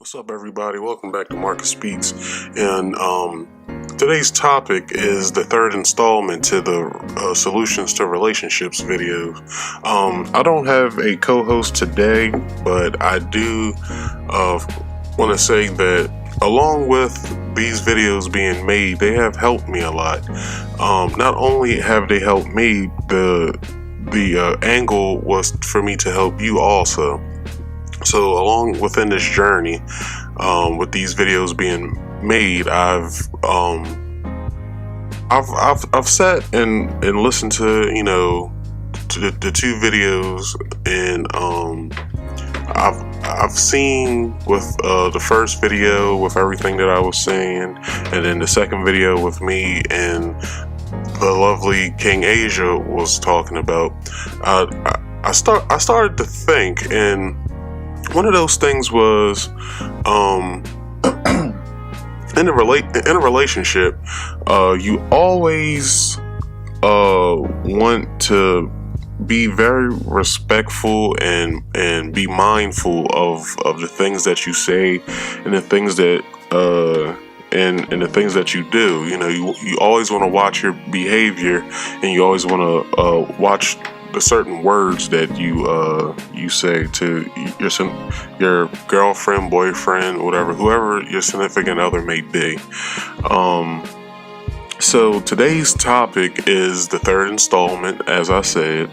What's up, everybody? Welcome back to Marcus Speaks. And today's topic is the third installment to the Solutions to Relationships video. I don't have a co-host today, but I do want to say that along with these videos being made, they have helped me a lot. Not only have they helped me, the angle was for me to help you also. So along within this journey, with these videos being made, I've sat and listened to to the two videos, and I've seen with the first video with everything that I was saying, and then the second video with me and the lovely King Asia was talking about. I started to think, and one of those things was, in a relationship, you always want to be very respectful and be mindful of the things that you say and the things that and the things that you do. You always want to watch your behavior, and you always want to watch the certain words that you say to your girlfriend, boyfriend, whoever your significant other may be. So today's topic is the third installment, as I said,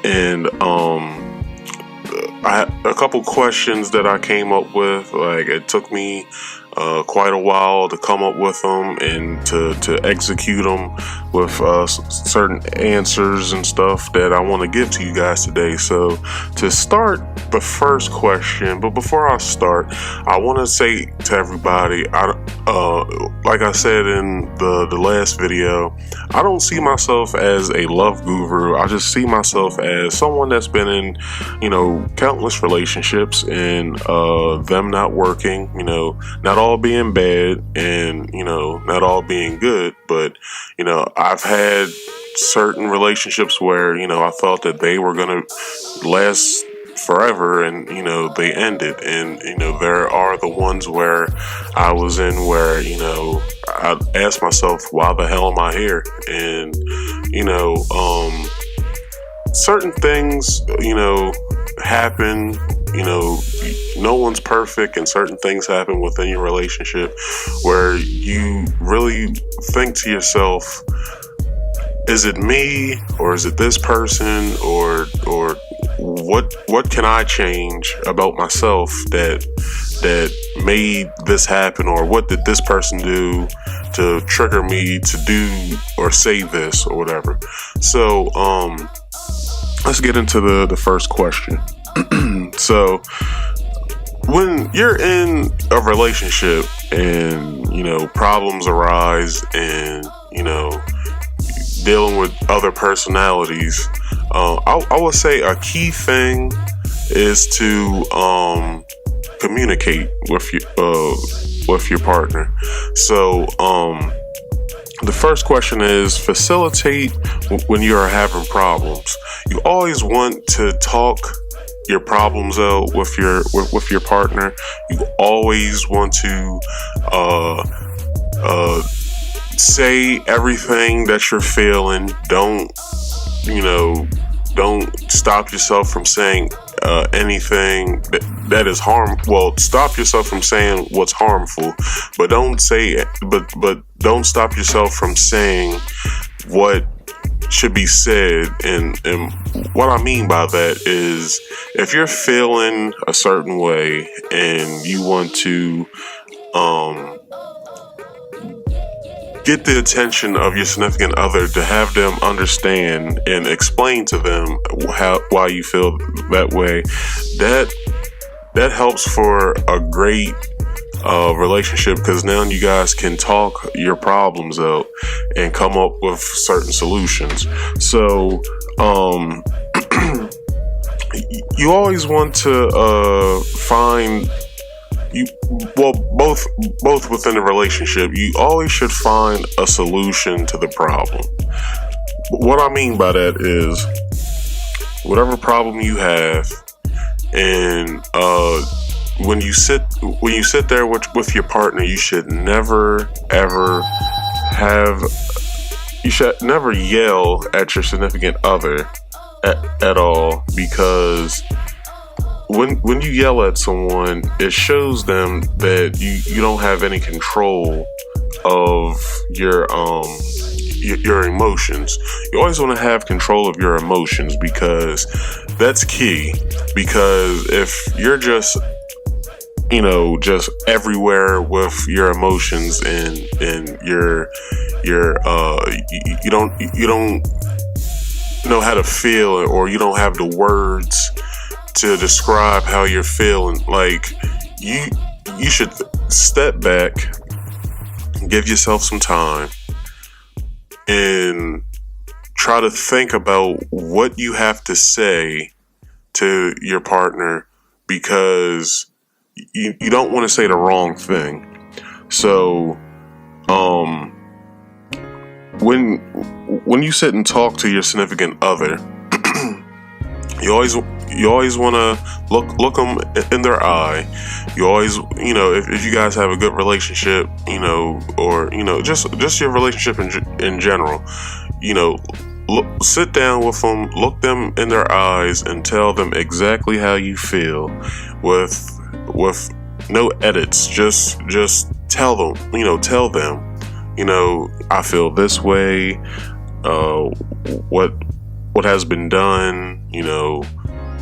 and I had a couple questions that I came up with. Like, it took me quite a while to come up with them and to execute them with certain answers and stuff that I want to give to you guys today. So to start the first question, but before I start, I want to say to everybody, like I said in the last video, I don't see myself as a love guru. I just see myself as someone that's been in, countless relationships, and them not working, not all being bad, and not all being good, but I've had certain relationships where I thought that they were gonna last forever, and they ended. And there are the ones where I was in where I asked myself, why the hell am I here? And certain things happen. No one's perfect, and certain things happen within your relationship where you really think to yourself, is it me, or is it this person, or what can I change about myself that made this happen, or what did this person do to trigger me to do or say this or whatever. So let's get into the first question. So when you're in a relationship and problems arise, and dealing with other personalities, I would say a key thing is to communicate with your partner. So the first question is facilitate when you are having problems. You always want to talk your problems out with your partner. You always want to say everything that you're feeling. Don't stop yourself from saying anything that is Well, stop yourself from saying what's harmful, but don't say it. But don't stop yourself from saying what should be said. And what I mean by that is, if you're feeling a certain way and you want to get the attention of your significant other, to have them understand and explain to them why you feel that way, that helps for a great relationship, because now you guys can talk your problems out and come up with certain solutions. So you always want to find both within the relationship, you always should find a solution to the problem. What I mean by that is, whatever problem you have, and when you sit there with your partner, you should never ever have you should never yell at your significant other at all, because when you yell at someone, it shows them that you don't have any control of your emotions. You always want to have control of your emotions, because that's key. Because if you're just just everywhere with your emotions, and you don't know how to feel, or you don't have the words to describe how you're feeling, like you should step back, give yourself some time, and try to think about what you have to say to your partner, because you don't want to say the wrong thing. So when you sit and talk to your significant other, you always want to look them in their eye. You always, if you guys have a good relationship, or just your relationship in general, sit down with them, look them in their eyes, and tell them exactly how you feel, with no edits. Just tell them, I feel this way. What has been done,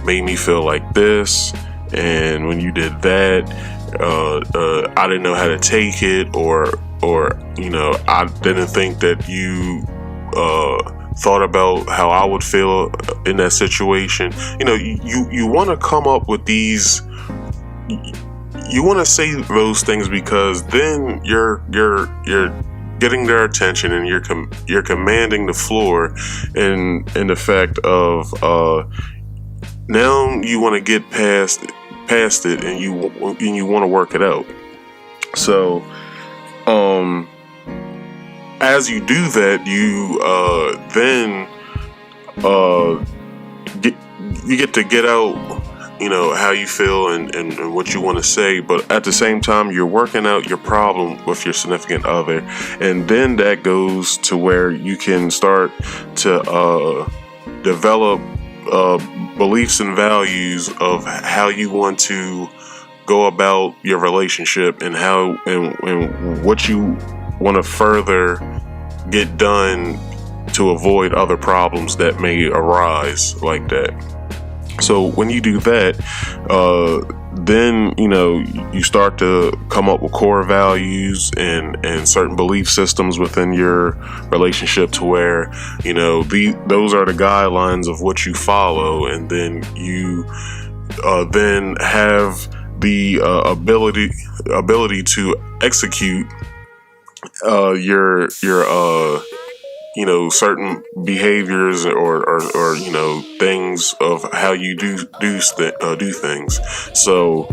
made me feel like this, and when you did that, I didn't know how to take it, or I didn't think that you thought about how I would feel in that situation. You want to come up with these. You want to say those things, because then you're getting their attention, and you're commanding the floor, in the fact of now you want to get past it, and you want to work it out. So as you do that, you then get to get out how you feel and what you want to say, but at the same time, you're working out your problem with your significant other, and then that goes to where you can start to develop beliefs and values of how you want to go about your relationship, and how and what you want to further get done to avoid other problems that may arise like that. So when you do that, then you start to come up with core values and certain belief systems within your relationship, to where those are the guidelines of what you follow, and then you then have the ability to execute your certain behaviors or things of how you do things. So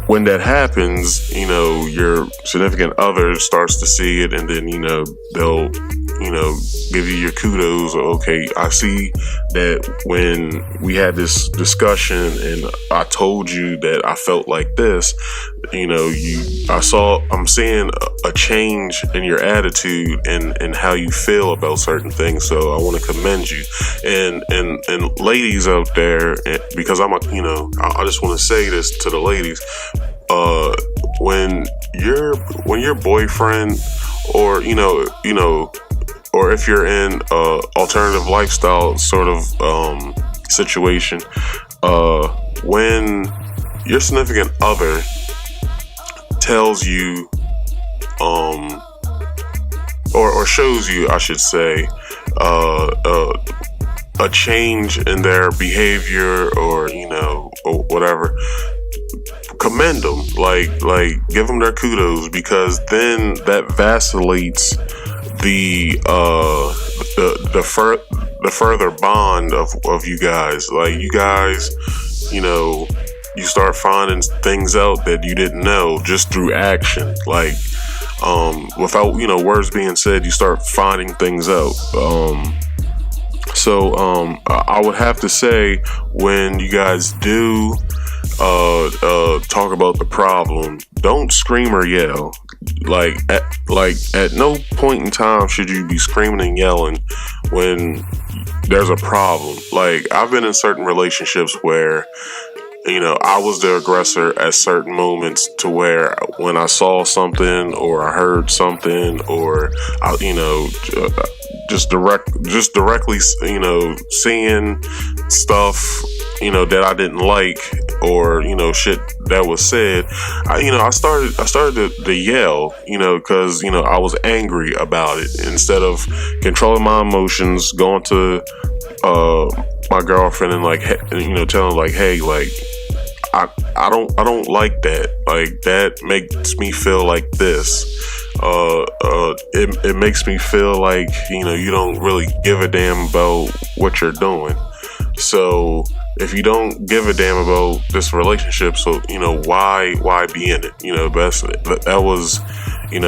when that happens, your significant other starts to see it, and then they'll give you your kudos. Okay, I see that when we had this discussion and I told you that I felt like this, I'm seeing a change in your attitude and how you feel about certain things. So I want to commend you. And ladies out there, because I just want to say this to the ladies. When your boyfriend, or or if you're in a alternative lifestyle sort of situation, when your significant other tells you or shows you, I should say, a change in their behavior, or whatever, commend them, like give them their kudos, because then that vacillates the further bond of you guys. Like, you guys, you start finding things out that you didn't know just through action. Like, without words being said, you start finding things out. So I would have to say, when you guys do talk about the problem, don't scream or yell. At no point in time should you be screaming and yelling when there's a problem. Like, I've been in certain relationships where, I was the aggressor at certain moments, to where when I saw something or I heard something, or just directly, seeing stuff, that I didn't like, or, shit that was said, I started to yell, because, I was angry about it. Instead of controlling my emotions, going to, my girlfriend and telling her, like, hey, like, I don't like that. Like, that makes me feel like this. It makes me feel like, you don't really give a damn about what you're doing. So if you don't give a damn about this relationship, so, why be in it? That was, in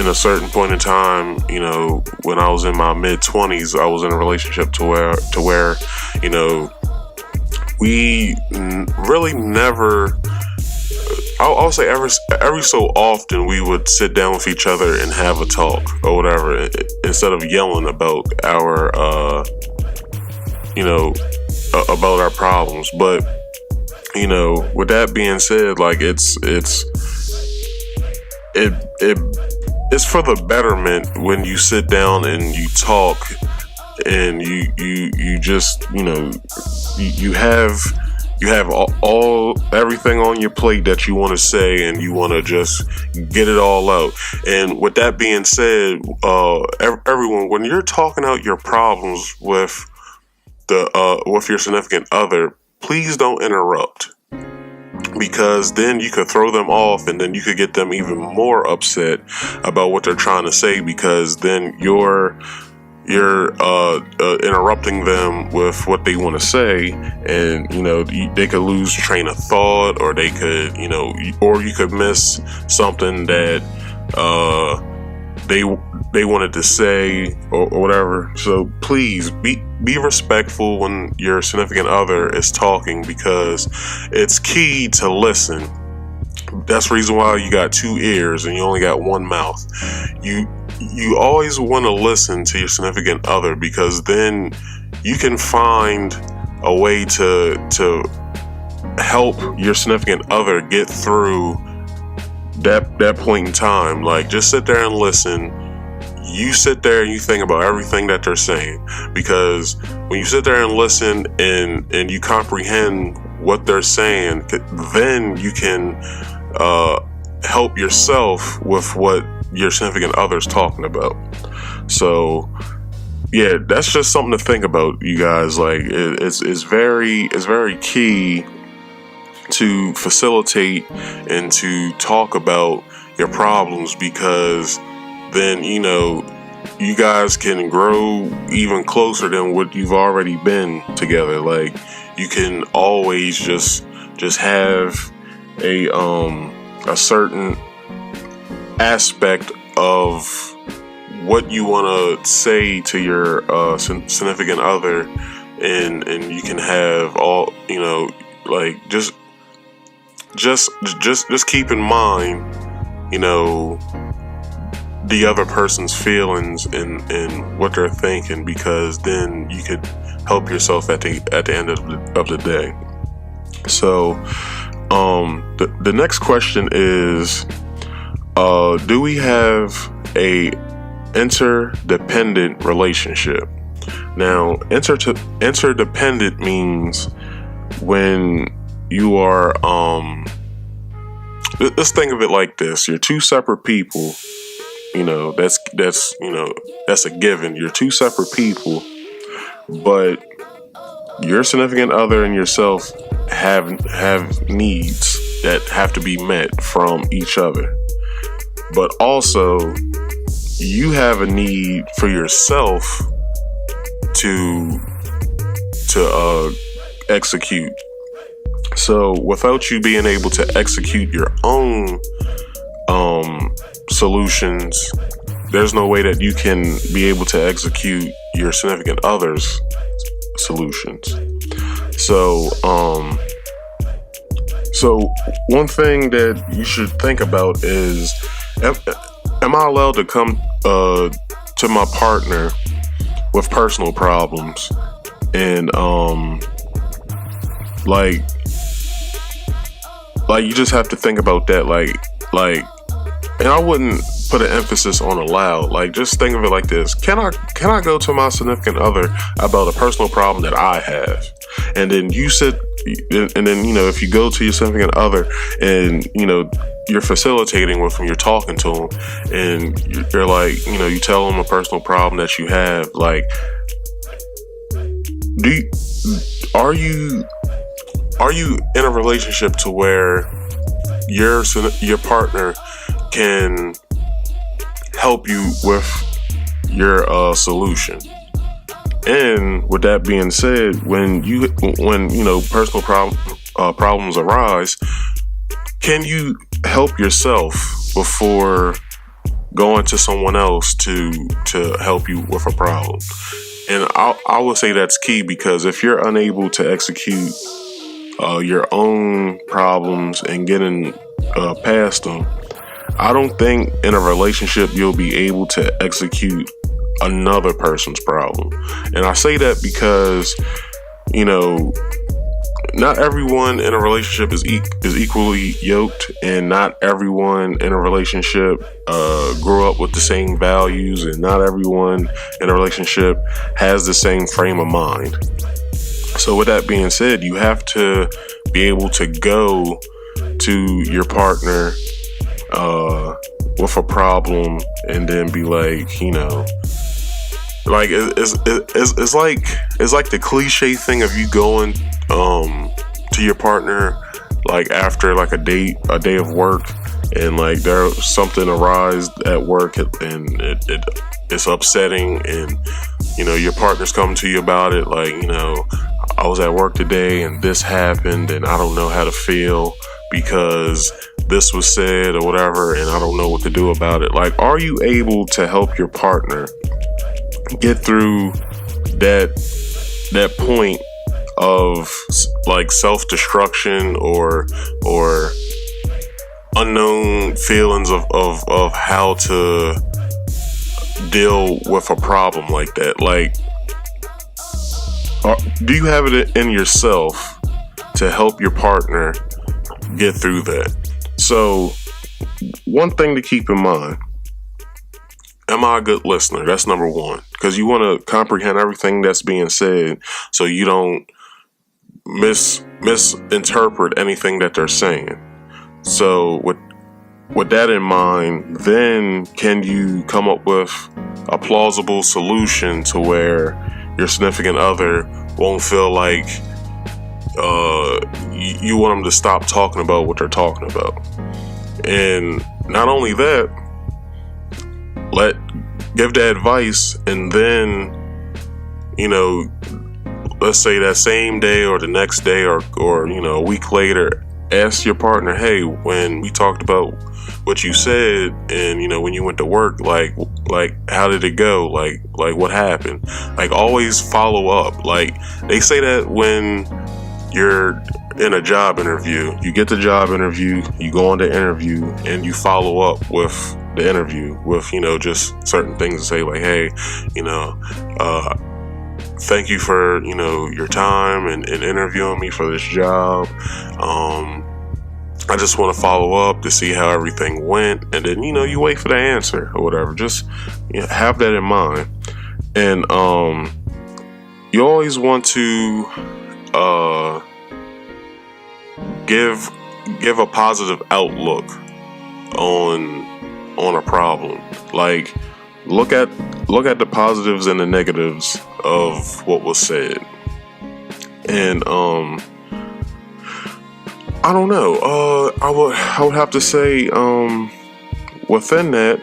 a certain point in time, when I was in my mid-20s, I was in a relationship to where, we really never, I'll say every so often, we would sit down with each other and have a talk or whatever, instead of yelling about our, about our problems. But, with that being said, like, it's for the betterment when you sit down and you talk, and you just, you have everything on your plate that you want to say, and you want to just get it all out. And with that being said, everyone, when you're talking out your problems with your significant other, please don't interrupt, because then you could throw them off, and then you could get them even more upset about what they're trying to say, because then you're interrupting them with what they want to say, and they could lose train of thought, or they could, or you could miss something that they wanted to say, or whatever. So please be respectful when your significant other is talking, because it's key to listen. That's the reason why you got two ears and you only got one mouth. You always want to listen to your significant other, because then you can find a way to help your significant other get through that point in time. Like, just sit there and listen. You sit there and you think about everything that they're saying, because when you sit there and listen and you comprehend what they're saying, then you can help yourself with what your significant other's talking about. So yeah, that's just something to think about, you guys. Like, it's very key to facilitate and to talk about your problems, because then you guys can grow even closer than what you've already been together. Like, you can always just have a certain aspect of what you want to say to your significant other, and you can have all, like, just keep in mind, the other person's feelings and what they're thinking, because then you could help yourself at the end of the day. So the next question is, do we have a interdependent relationship? Now, interdependent means when you are, let's think of it like this: you're two separate people. That's a given. You're two separate people, but your significant other and yourself have needs that have to be met from each other. But also, you have a need for yourself to execute. So without you being able to execute your own solutions, there's no way that you can be able to execute your significant other's solutions. So So one thing that you should think about is, am, am I allowed to come to my partner with personal problems? And like you just have to think about that, like and I wouldn't put an emphasis on allowed. Like, just think of it like this: can I go to my significant other about a personal problem that I have? And then and then if you go to your significant other and you're facilitating with them, you're talking to them, and you're like, you tell them a personal problem that you have. Like, are you in a relationship to where your partner can help you with your solution? And with that being said, when personal problems arise, can you help yourself before going to someone else to help you with a problem? And I would say that's key, because if you're unable to execute your own problems and getting past them, I don't think in a relationship you'll be able to execute another person's problem. And I say that because, not everyone in a relationship is equally yoked, and not everyone in a relationship grew up with the same values, and not everyone in a relationship has the same frame of mind. So with that being said, you have to be able to go to your partner with a problem and then be like, like it's like the cliche thing of you going to your partner like after like a day of work, and like there's something arise at work and it's upsetting, and your partner's coming to you about it, like, I was at work today and this happened and I don't know how to feel because this was said or whatever, and I don't know what to do about it. Like, are you able to help your partner get through that point of like self-destruction or unknown feelings of how to deal with a problem like that? Like, do you have it in yourself to help your partner get through that? So, one thing to keep in mind: am I a good listener? That's number one, because you want to comprehend everything that's being said so you don't misinterpret anything that they're saying. So with that in mind, then can you come up with a plausible solution to where your significant other won't feel like you want them to stop talking about what they're talking about? And not only that, give the advice, and then let's say that same day or the next day or a week later, ask your partner, hey, when we talked about what you said and when you went to work, like how did it go, like what happened? Like, always follow up. Like, they say that when you're in a job interview, you get the job interview, you go on the interview, and you follow up with the interview with just certain things to say, like, hey, thank you for your time and interviewing me for this job. I just want to follow up to see how everything went, and then you wait for the answer or whatever. Just have that in mind. And you always want to give a positive outlook on a problem. Like, look at the positives and the negatives of what was said. And I don't know. I would have to say, within that,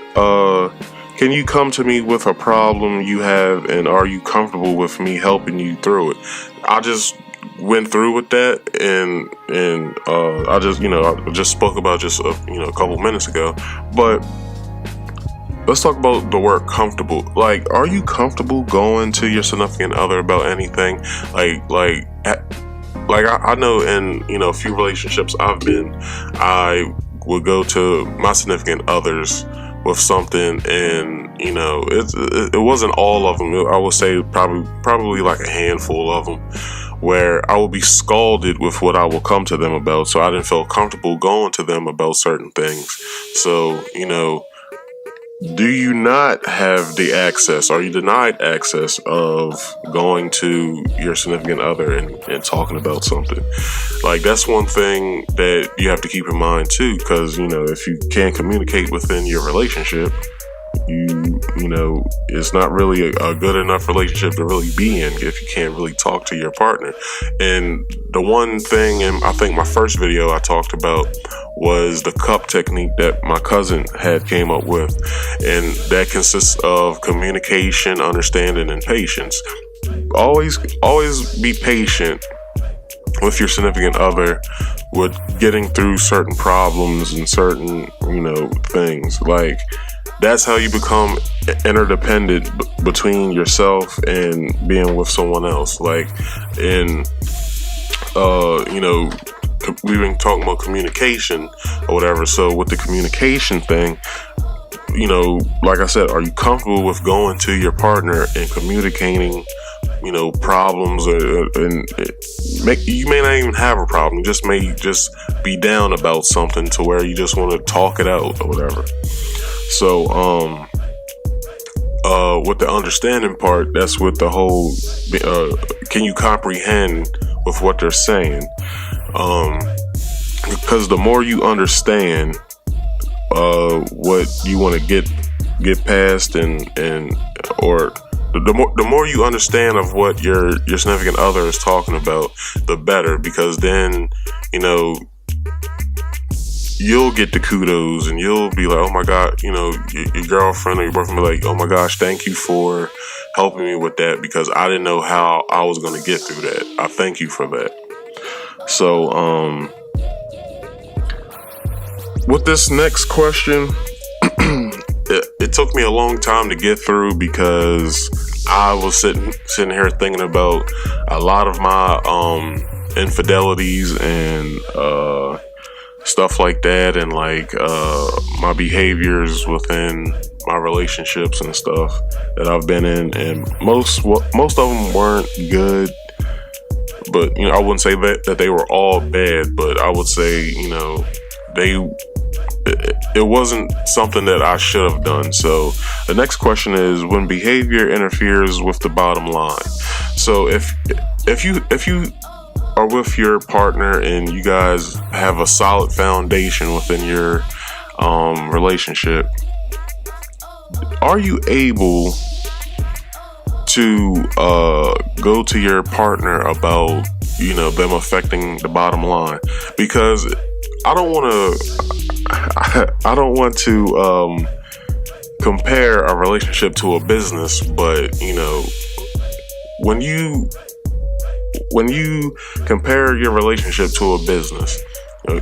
can you come to me with a problem you have, and are you comfortable with me helping you through it? I just went through with that, and I just spoke about just a couple minutes ago. But let's talk about the word comfortable. Like, are you comfortable going to your significant other about anything? Like like I know in, a few relationships I've been, I would go to my significant others with something, and it wasn't all of them. I would say probably like a handful of them, where I will be scalded with what I will come to them about. So I didn't feel comfortable going to them about certain things. So, do you not have the access? Are you denied access of going to your significant other and talking about something? Like, that's one thing that you have to keep in mind too, because, if you can't communicate within your relationship, it's not really a good enough relationship to really be in if you can't really talk to your partner. And the one thing in, I think, my first video I talked about was the cup technique that my cousin had came up with, and that consists of communication, understanding, and patience. Always be patient with your significant other with getting through certain problems and certain things. Like, that's how you become interdependent between yourself and being with someone else. Like, we've been talking about communication or whatever. So with the communication thing, like I said, are you comfortable with going to your partner and communicating, problems, and you may not even have a problem. You just may just be down about something to where you just want to talk it out or whatever. So, with the understanding part, that's with the whole, can you comprehend with what they're saying? Because the more you understand, what you want to get past or the more you understand of what your significant other is talking about, the better, because then, you'll get the kudos and you'll be like, oh my God, your girlfriend or your boyfriend will be like, oh my gosh, thank you for helping me with that, because I didn't know how I was going to get through that. I thank you for that. So, with this next question, it took me a long time to get through, because I was sitting here thinking about a lot of my infidelities and stuff like that, and like my behaviors within my relationships and stuff that I've been in, and most of them weren't good. But I wouldn't say that they were all bad, but I would say it wasn't something that I should have done. So the next question is, when behavior interferes with the bottom line. So if you are with your partner and you guys have a solid foundation within your relationship, are you able to go to your partner about them affecting the bottom line? Because I don't want to compare a relationship to a business, but when you compare your relationship to a business,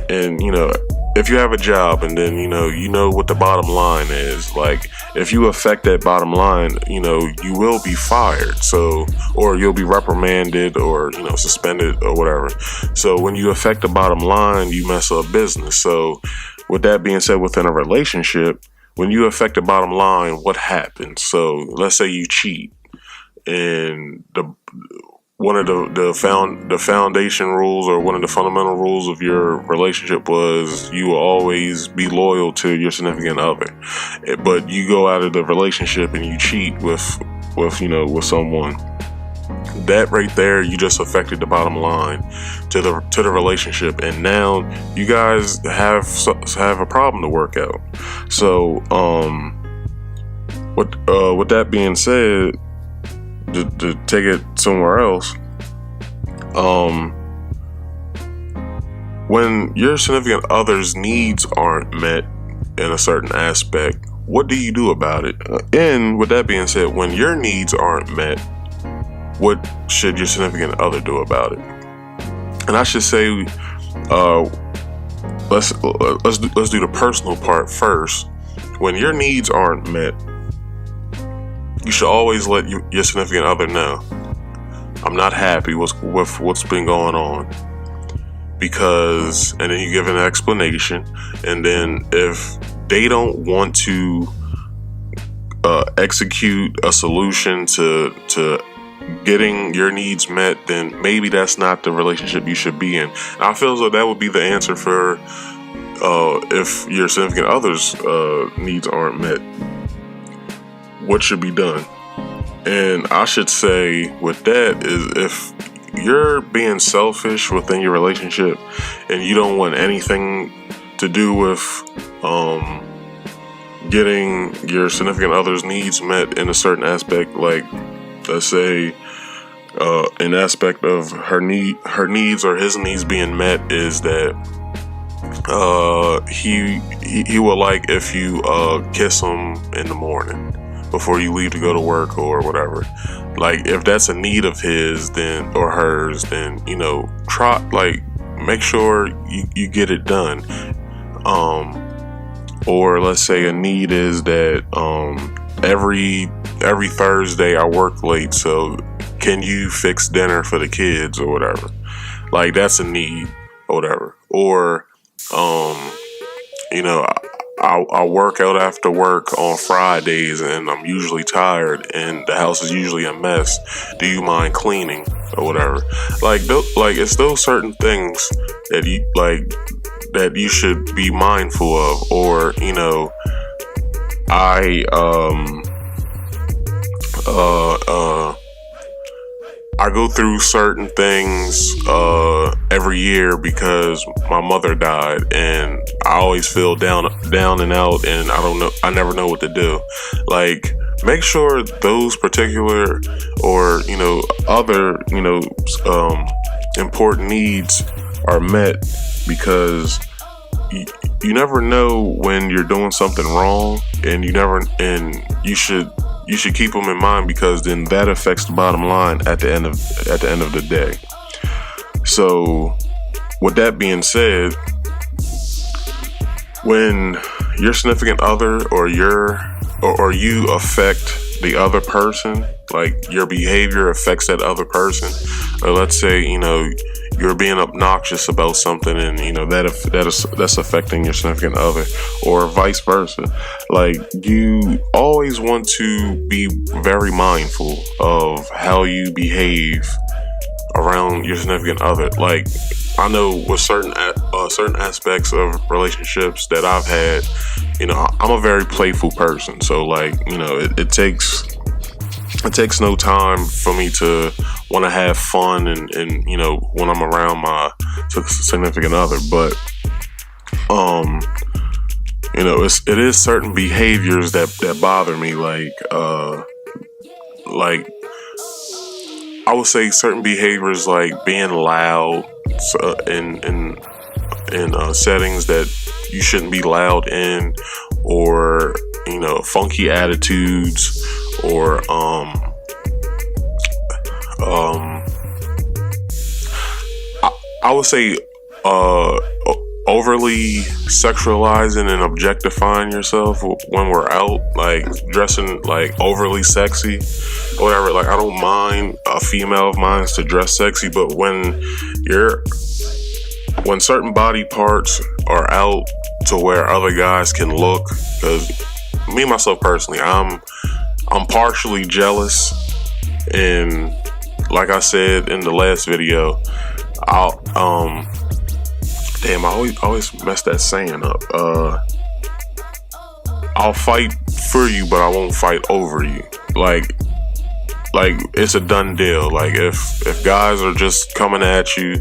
and if you have a job and then what the bottom line is, like, if you affect that bottom line, you will be fired, or you'll be reprimanded or suspended or whatever. So when you affect the bottom line, you mess up business. So with that being said, within a relationship, when you affect the bottom line, what happens? So let's say you cheat, and one of the foundation rules, or one of the fundamental rules of your relationship was you will always be loyal to your significant other. But you go out of the relationship and you cheat with someone. That right there, you just affected the bottom line to the relationship, and now you guys have a problem to work out. So, with that being said, to take it somewhere else, when your significant other's needs aren't met in a certain aspect, what do you do about it? And with that being said, when your needs aren't met, what should your significant other do about it? And I should say, let's do the personal part first. When your needs aren't met, you should always let your significant other know. I'm not happy with what's been going on. Because, and then you give an explanation, and then if they don't want to execute a solution to getting your needs met, then maybe that's not the relationship you should be in. And I feel as though that would be the answer for if your significant other's needs aren't met, what should be done. And I should say with that is, if you're being selfish within your relationship and you don't want anything to do with getting your significant other's needs met in a certain aspect, like let's say an aspect of her needs or his needs being met is that he would like if you kiss him in the morning before you leave to go to work or whatever. Like, if that's a need of his, then, or hers, then, you know, try, like, make sure you get it done. Or let's say a need is that every Thursday I work late, so can you fix dinner for the kids or whatever? Like, that's a need or whatever. Or you know, I work out after work on Fridays and I'm usually tired and the house is usually a mess. Do you mind cleaning or whatever? Like it's those certain things that you should be mindful of. Or, you know, I go through certain things every year because my mother died, and I always feel down and out, and I never know what to do. Like, make sure those particular or, you know, other, you know, important needs are met, because you never know when you're doing something wrong, and you should keep them in mind, because then that affects the bottom line at the end of the day. So, with that being said, when your significant other or you affect the other person, like your behavior affects that other person, or let's say, you know, you're being obnoxious about something, and, you know, that's affecting your significant other, or vice versa. Like, you always want to be very mindful of how you behave around your significant other. Like, I know with certain aspects of relationships that I've had, you know, I'm a very playful person, so, like, you know, it takes no time for me to want to have fun and, you know, when I'm around my significant other. But, you know, it is certain behaviors that bother me. Like I would say certain behaviors, like being loud in settings that you shouldn't be loud in, or, you know, funky attitudes, or I would say overly sexualizing and objectifying yourself when we're out, like dressing like overly sexy or whatever. Like, I don't mind a female of mine to dress sexy, but when certain body parts are out to where other guys can look, because me myself personally, I'm partially jealous, and like I said in the last video, I always mess that saying up. I'll fight for you, but I won't fight over you. Like it's a done deal. Like, if guys are just coming at you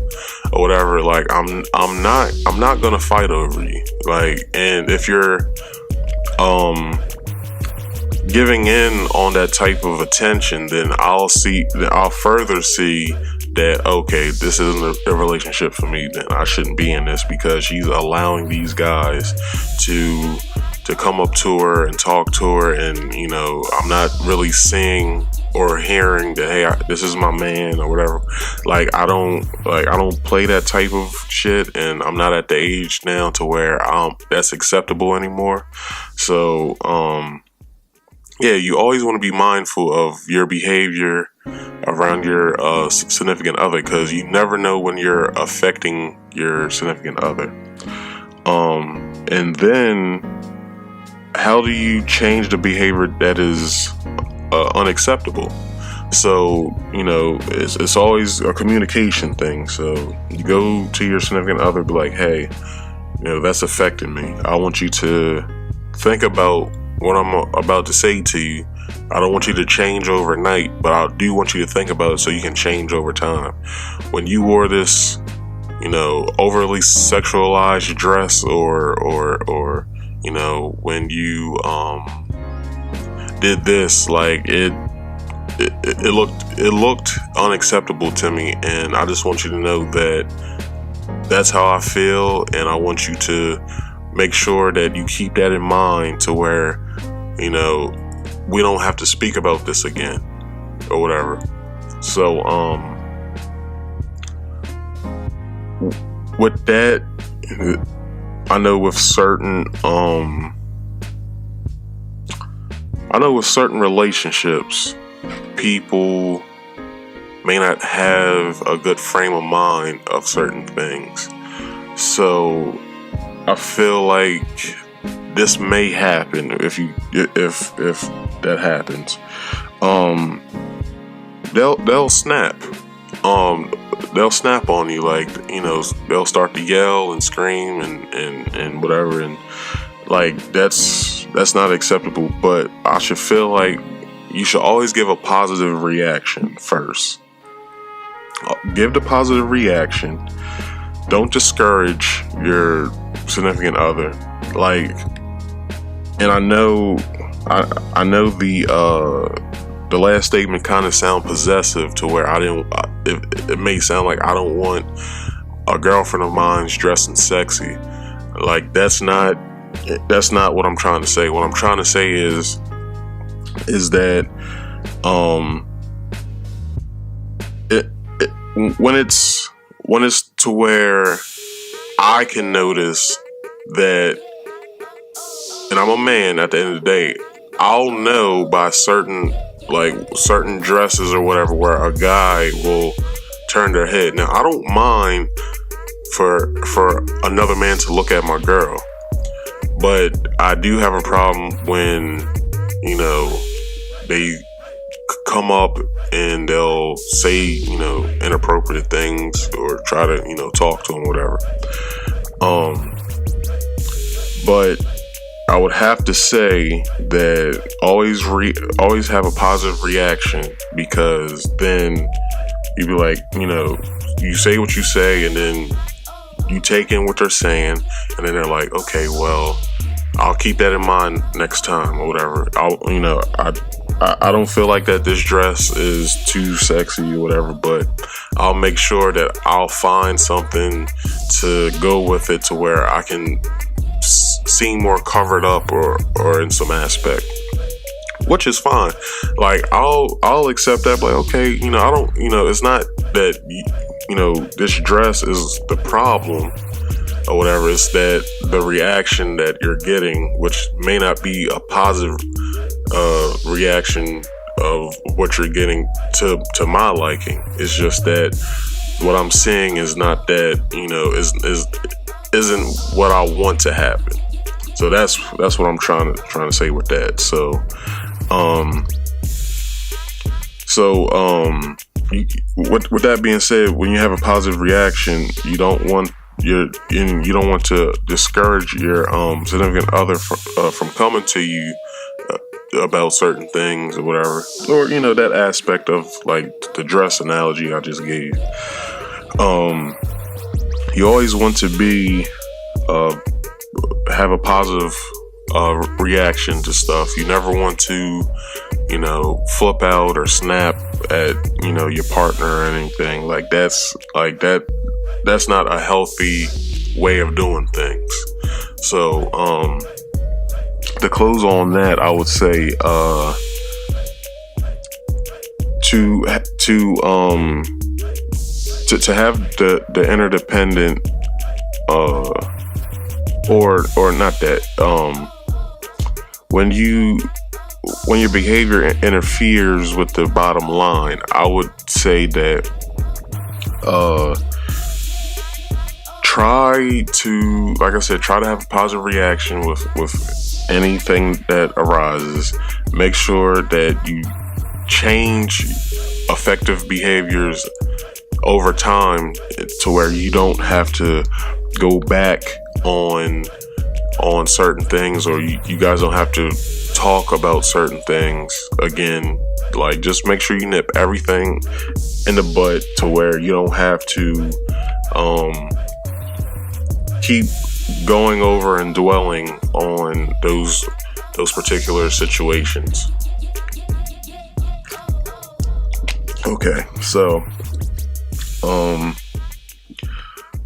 or whatever, like, I'm not gonna fight over you. Like, and if you're giving in on that type of attention, then I'll further see that, okay, this isn't a relationship for me. Then I shouldn't be in this, because she's allowing these guys to come up to her and talk to her, and, you know, I'm not really seeing or hearing that, hey, this is my man or whatever. Like, I don't play that type of shit, and I'm not at the age now to where that's acceptable anymore. So, yeah, you always want to be mindful of your behavior around your significant other, because you never know when you're affecting your significant other. And then how do you change the behavior that is unacceptable? So, it's always a communication thing. So you go to your significant other, be like, hey, that's affecting me. I want you to think about what I'm about to say to you. I don't want you to change overnight, but I do want you to think about it so you can change over time. When you wore this, overly sexualized dress, or when you did this, like it looked unacceptable to me, and I just want you to know that that's how I feel, and I want you to make sure that you keep that in mind, to where we don't have to speak about this again or whatever. So with that, I know with certain relationships, people may not have a good frame of mind of certain things. So I feel like this may happen if that happens. They'll snap. They'll snap on you, like, they'll start to yell and scream and whatever, and like that's not acceptable. But I should feel like you should always give a positive reaction first. Give the positive reaction. Don't discourage your significant other. Like, and I know the last statement kind of sound possessive, to where it may sound like I don't want a girlfriend of mine's dressing sexy. Like, that's not what I'm trying to say. What I'm trying to say is that when it's to where I can notice that, and I'm a man at the end of the day, I'll know by certain dresses or whatever, where a guy will turn their head. Now, I don't mind for another man to look at my girl, but I do have a problem when they come up and they'll say inappropriate things, or try to talk to them, whatever. But I would have to say that always have a positive reaction, because then you be like, you say what you say, and then you take in what they're saying, and then they're like, okay, well, I'll keep that in mind next time, or whatever. I don't feel like that this dress is too sexy or whatever, but I'll make sure that I'll find something to go with it, to where I can seem more covered up or in some aspect, which is fine. Like, I'll accept that. Like, okay, I don't, it's not that this dress is the problem or whatever. It's that the reaction that you're getting, which may not be a positive reaction of what you're getting to my liking. It's just that what I'm seeing is not that isn't what I want to happen. So that's what I'm trying to say with that. With that being said, when you have a positive reaction, you don't want to discourage your significant other from coming to you about certain things or whatever, or that aspect of like the dress analogy I just gave. You always want to be have a positive reaction to stuff. You never want to flip out or snap at your partner or anything like that's not a healthy way of doing things. So to close on that, I would say to have the interdependent or not that when when your behavior interferes with the bottom line, I would say that try to, like I said, try to have a positive reaction with anything that arises. Make sure that you change effective behaviors over time to where you don't have to go back on certain things, or you guys don't have to talk about certain things again. Like, just make sure you nip everything in the butt to where you don't have to keep going over and dwelling on those particular situations. Okay, so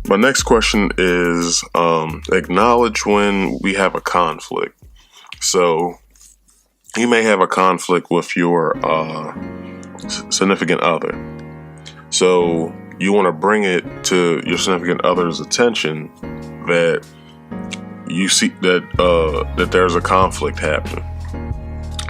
my next question is acknowledge when we have a conflict. So you may have a conflict with your significant other. So you want to bring it to your significant other's attention that you see that there's a conflict happening.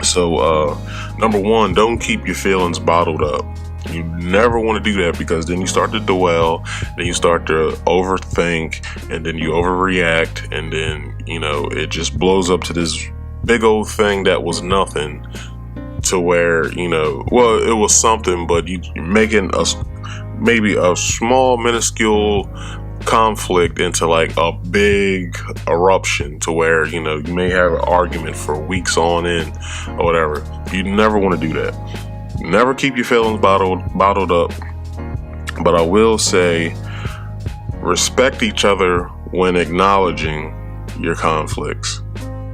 So number one, don't keep your feelings bottled up. You never want to do that, because then you start to dwell, then you start to overthink, and then you overreact, and then, it just blows up to this big old thing that was nothing, to where, well, it was something, but you're making maybe a small, minuscule conflict into like a big eruption, to where, you may have an argument for weeks on end or whatever. You never want to do that. Never keep your feelings bottled up. But I will say, respect each other when acknowledging your conflicts.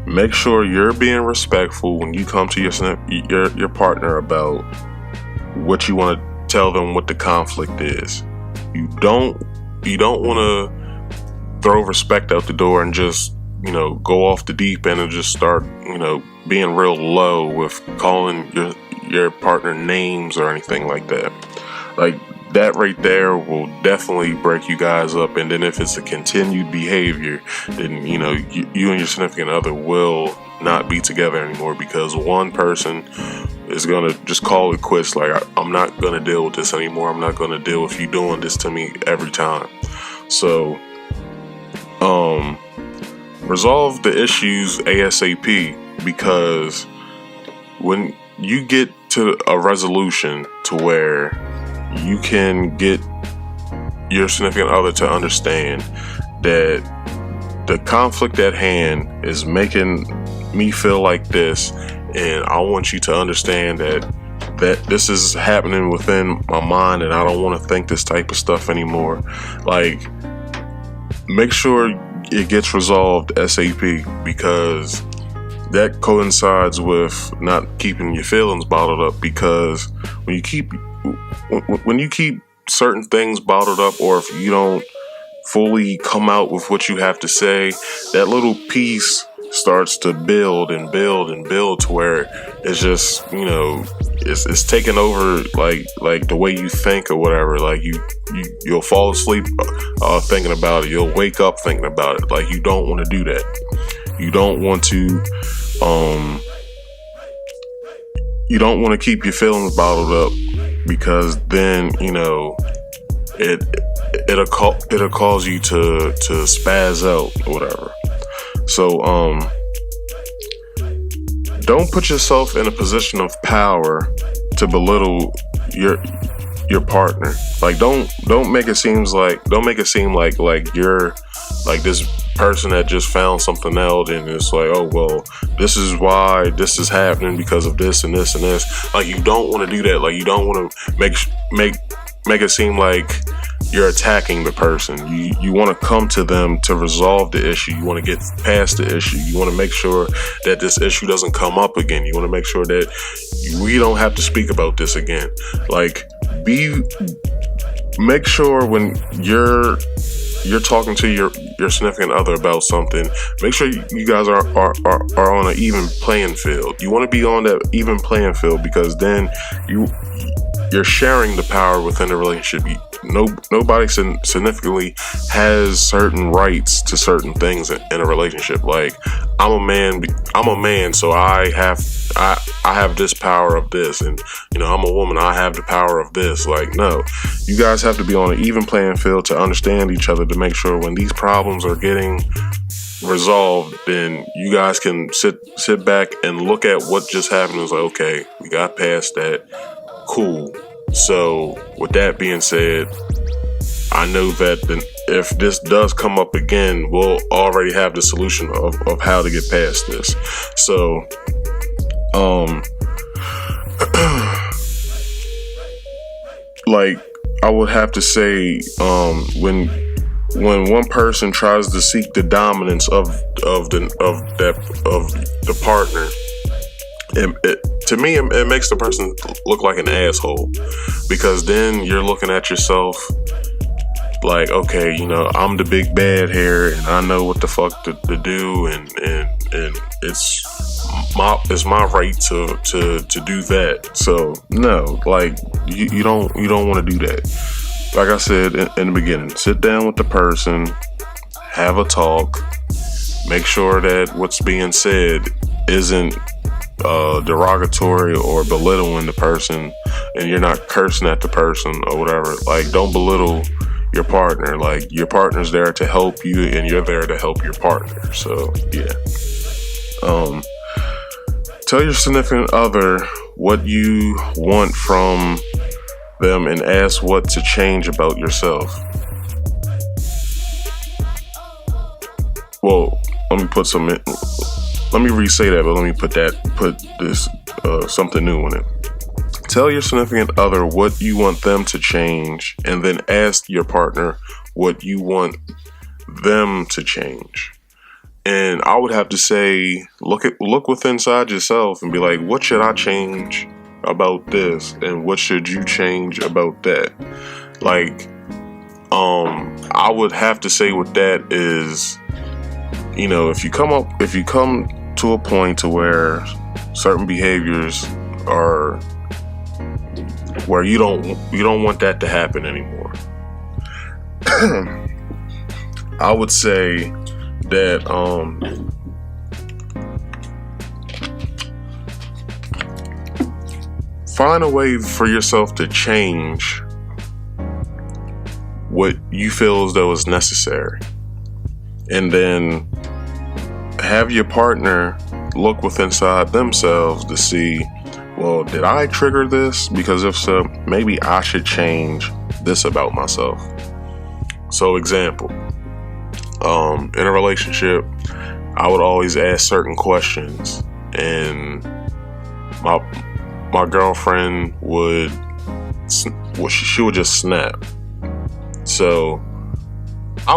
Make sure you're being respectful when you come to your partner about what you want to tell them what the conflict is. You don't want to throw respect out the door and just go off the deep end and just start being real low with calling your partner names or anything like that. Like, that right there will definitely break you guys up. And then if it's a continued behavior, then you and your significant other will not be together anymore, because one person is gonna just call it quits. Like, I'm not gonna deal with this anymore. I'm not gonna deal with you doing this to me every time. So resolve the issues ASAP, because when you get to a resolution to where you can get your significant other to understand that the conflict at hand is making me feel like this, and I want you to understand that this is happening within my mind, and I don't want to think this type of stuff anymore. Like, make sure it gets resolved ASAP, because that coincides with not keeping your feelings bottled up. Because when you keep certain things bottled up, or if you don't fully come out with what you have to say, that little piece starts to build and build and build to where it's just, it's taking over like the way you think or whatever. Like, you'll fall asleep thinking about it. You'll wake up thinking about it. Like, you don't want to do that. You don't want to keep your feelings bottled up, because then it'll cause you to spaz out or whatever. So don't put yourself in a position of power to belittle your partner. Like, don't make it seem like you're like this person that just found something out, and it's like, oh, well, this is why this is happening, because of this and this and this. Like, you don't want to do that. Like, you don't want to make it seem like you're attacking the person. You want to come to them to resolve the issue. You want to get past the issue. You want to make sure that this issue doesn't come up again. You want to make sure that we don't have to speak about this again. Like, make sure when you're talking to your significant other about something, make sure you guys are on an even playing field. You want to be on that even playing field, because then you're sharing the power within the relationship. Nobody significantly has certain rights to certain things in a relationship. Like, I'm a man. I'm a man, so I have this power of this, and I'm a woman. I have the power of this. Like, no, you guys have to be on an even playing field to understand each other, to make sure when these problems are getting resolved, then you guys can sit back and look at what just happened. It's like, okay, we got past that. Cool. So with that being said, I know that if this does come up again, we'll already have the solution of how to get past this. So, like, I would have to say, when one person tries to seek the dominance of the partner, to me, it makes the person look like an asshole, because then you're looking at yourself like, okay, I'm the big bad here, and I know what the fuck to do, and it's my right to do that. So no, like, you don't want to do that. Like I said in the beginning, sit down with the person, have a talk, make sure that what's being said isn't derogatory or belittling the person, and you're not cursing at the person or whatever. Like, don't belittle your partner. Like, your partner's there to help you, and you're there to help your partner. So yeah. Tell your significant other what you want from them, and ask what to change about yourself. Well, let me re-say that, but let me put this something new in it. Tell your significant other what you want them to change, and then ask your partner what you want them to change. And I would have to say, look within inside yourself and be like, what should I change about this, and what should you change about that? Like, I would have to say with that is, if you come to a point to where certain behaviors are where you don't want that to happen anymore, I would say that find a way for yourself to change what you feel as though is necessary, and then have your partner look within inside themselves to see, well, did I trigger this? Because if so, maybe I should change this about myself. So, example, in a relationship, I would always ask certain questions, and my girlfriend she would just snap. So I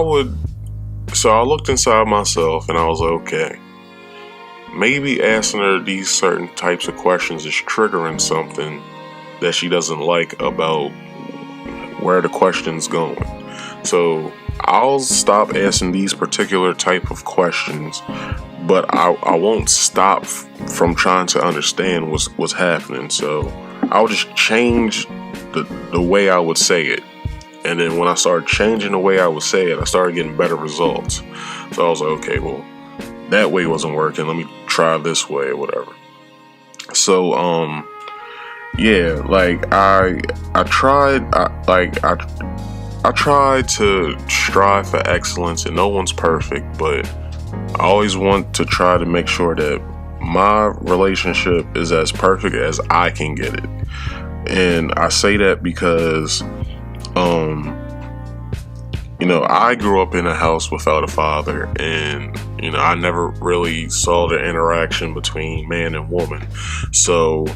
looked inside myself, and I was like, okay, maybe asking her these certain types of questions is triggering something that she doesn't like about where the question's going. So I'll stop asking these particular type of questions, but I won't stop from trying to understand what's happening. So I'll just change the way I would say it. And then when I started changing the way I would say it, I started getting better results. So I was like, okay, well, that way wasn't working. Let me try this way or whatever. So, yeah, like I tried to strive for excellence, and no one's perfect, but I always want to try to make sure that my relationship is as perfect as I can get it. And I say that because, I grew up in a house without a father, and, I never really saw the interaction between man and woman. So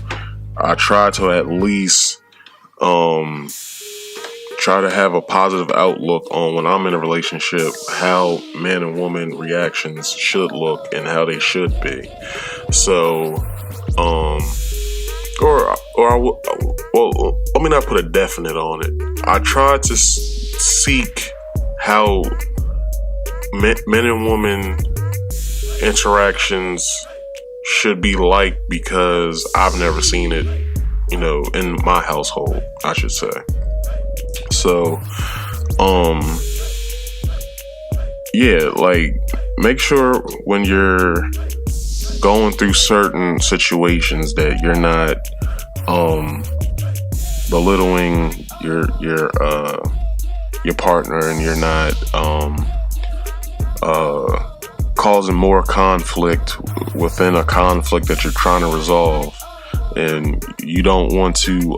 I try to at least, try to have a positive outlook on, when I'm in a relationship, how man and woman reactions should look and how they should be. So, let me not put a definite on it. I try to seek how men and women interactions should be like, because I've never seen it, in my household, I should say. So, yeah, like, make sure when you're going through certain situations that you're not belittling your partner, and you're not causing more conflict within a conflict that you're trying to resolve. And you don't want to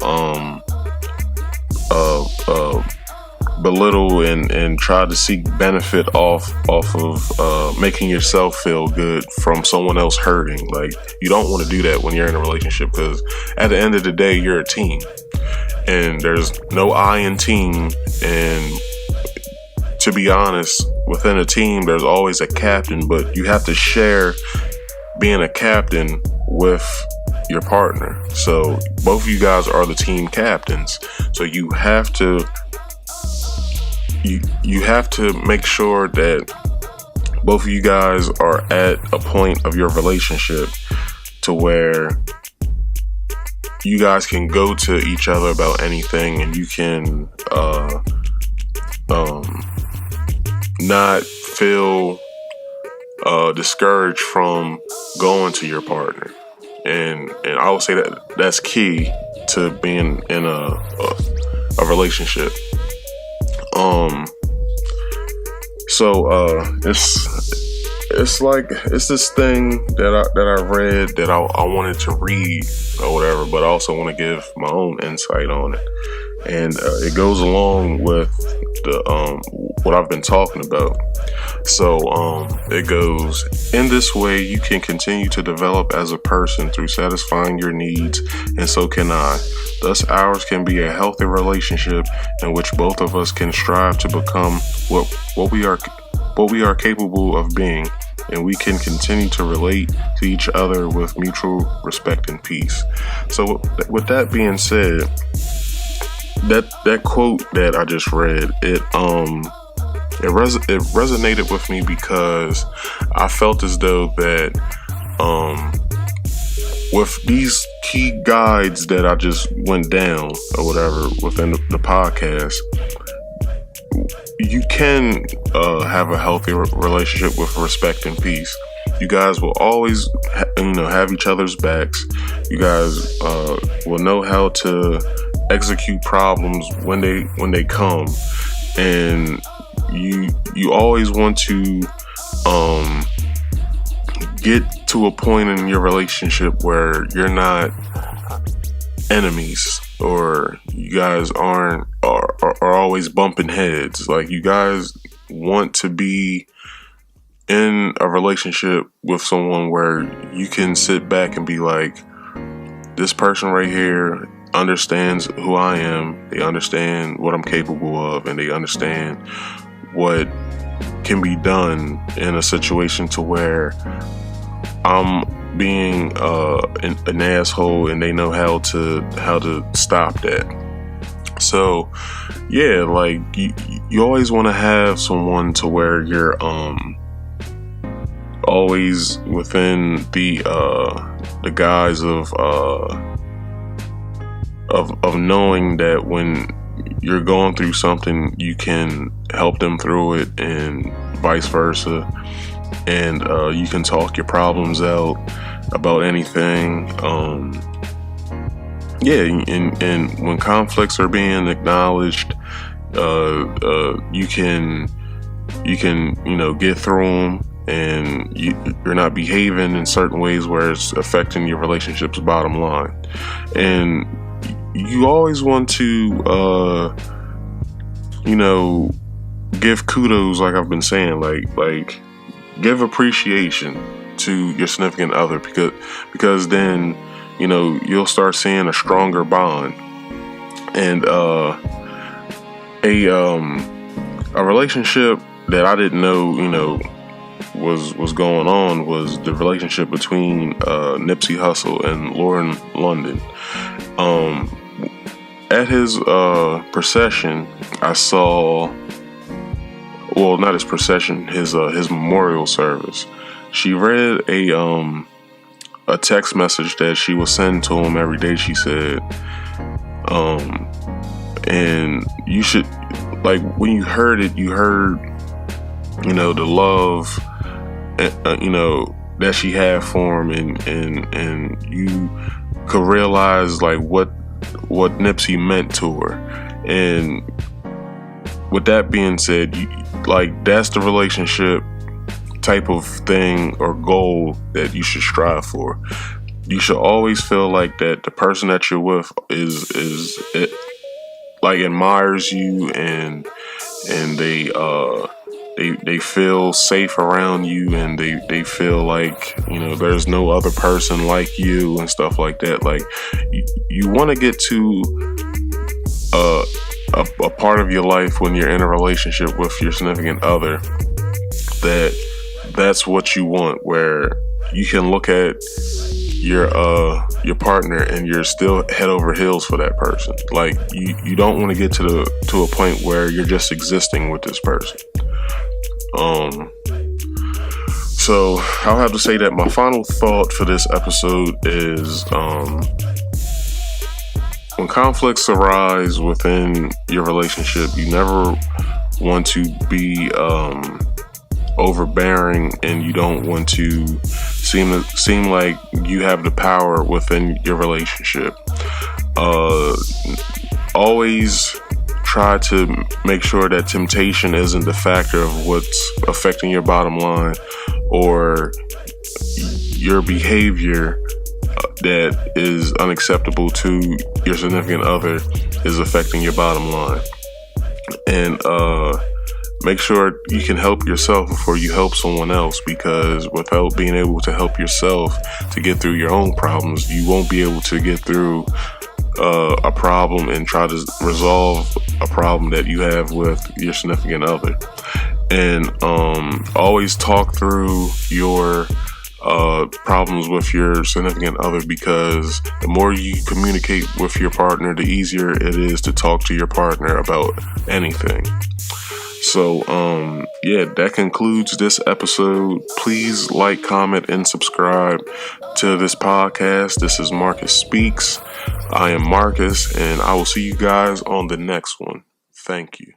belittle and try to seek benefit off of making yourself feel good from someone else hurting. Like, you don't want to do that when you're in a relationship, because at the end of the day, you're a team, and there's no I in team. And to be honest, within a team, there's always a captain, but you have to share being a captain with your partner. So both of you guys are the team captains. So you have to make sure that both of you guys are at a point of your relationship to where you guys can go to each other about anything, and you can not feel discouraged from going to your partner. And I would say that that's key to being in a relationship. It's this thing that I read that I wanted to read or whatever, but I also want to give my own insight on it. And it goes along with the what I've been talking about. So it goes, in this way, you can continue to develop as a person through satisfying your needs, and so can I. Thus, ours can be a healthy relationship in which both of us can strive to become what we are capable of being, and we can continue to relate to each other with mutual respect and peace. So with that being said, that quote that I just read, it resonated with me, because I felt as though that with these key guides that I just went down or whatever within the podcast, you can have a healthy relationship with respect and peace. You guys will always have each other's backs. You guys will know how to execute problems when they come, and you always want to get to a point in your relationship where you're not enemies, or you guys are always bumping heads. Like, you guys want to be in a relationship with someone where you can sit back and be like, this person right here understands who I am, they understand what I'm capable of, and they understand what can be done in a situation to where I'm being an asshole, and they know how to stop that. So yeah, like you always want to have someone to where you're always within the guise of knowing that when you're going through something, you can help them through it, and vice versa. And you can talk your problems out about anything. And when conflicts are being acknowledged, you can get through them, and you're not behaving in certain ways where it's affecting your relationship's bottom line. And you always want to give kudos, like I've been saying, like give appreciation to your significant other, because then you'll start seeing a stronger bond. And a relationship that I didn't know was going on was the relationship between Nipsey Hussle and Lauren London. At his procession, I saw, well, not his procession, his memorial service. She read a text message that she was sending to him every day, she said. And you should, like, when you heard it, you heard, the love that she had for him, and you could realize like what Nipsey meant to her. And with that being said, that's the relationship type of thing or goal that you should strive for. You should always feel like that the person that you're with is admires you, and they feel safe around you, and they feel like there's no other person like you and stuff like that. Like you want to get to a part of your life when you're in a relationship with your significant other that's what you want, where you can look at your partner and you're still head over heels for that person. Like you don't want to get to a point where you're just existing with this person. So I'll have to say that my final thought for this episode is when conflicts arise within your relationship, you never want to be overbearing, and you don't want to seem like you have the power within your relationship. Always try to make sure that temptation isn't the factor of what's affecting your bottom line, or your behavior that is unacceptable to your significant other is affecting your bottom line. And make sure you can help yourself before you help someone else, because without being able to help yourself to get through your own problems, you won't be able to get through a problem and try to resolve a problem that you have with your significant other. And always talk through your problems with your significant other, because the more you communicate with your partner, the easier it is to talk to your partner about anything. So, that concludes this episode. Please like, comment, and subscribe to this podcast. This is Marcus Speaks. I am Marcus, and I will see you guys on the next one. Thank you.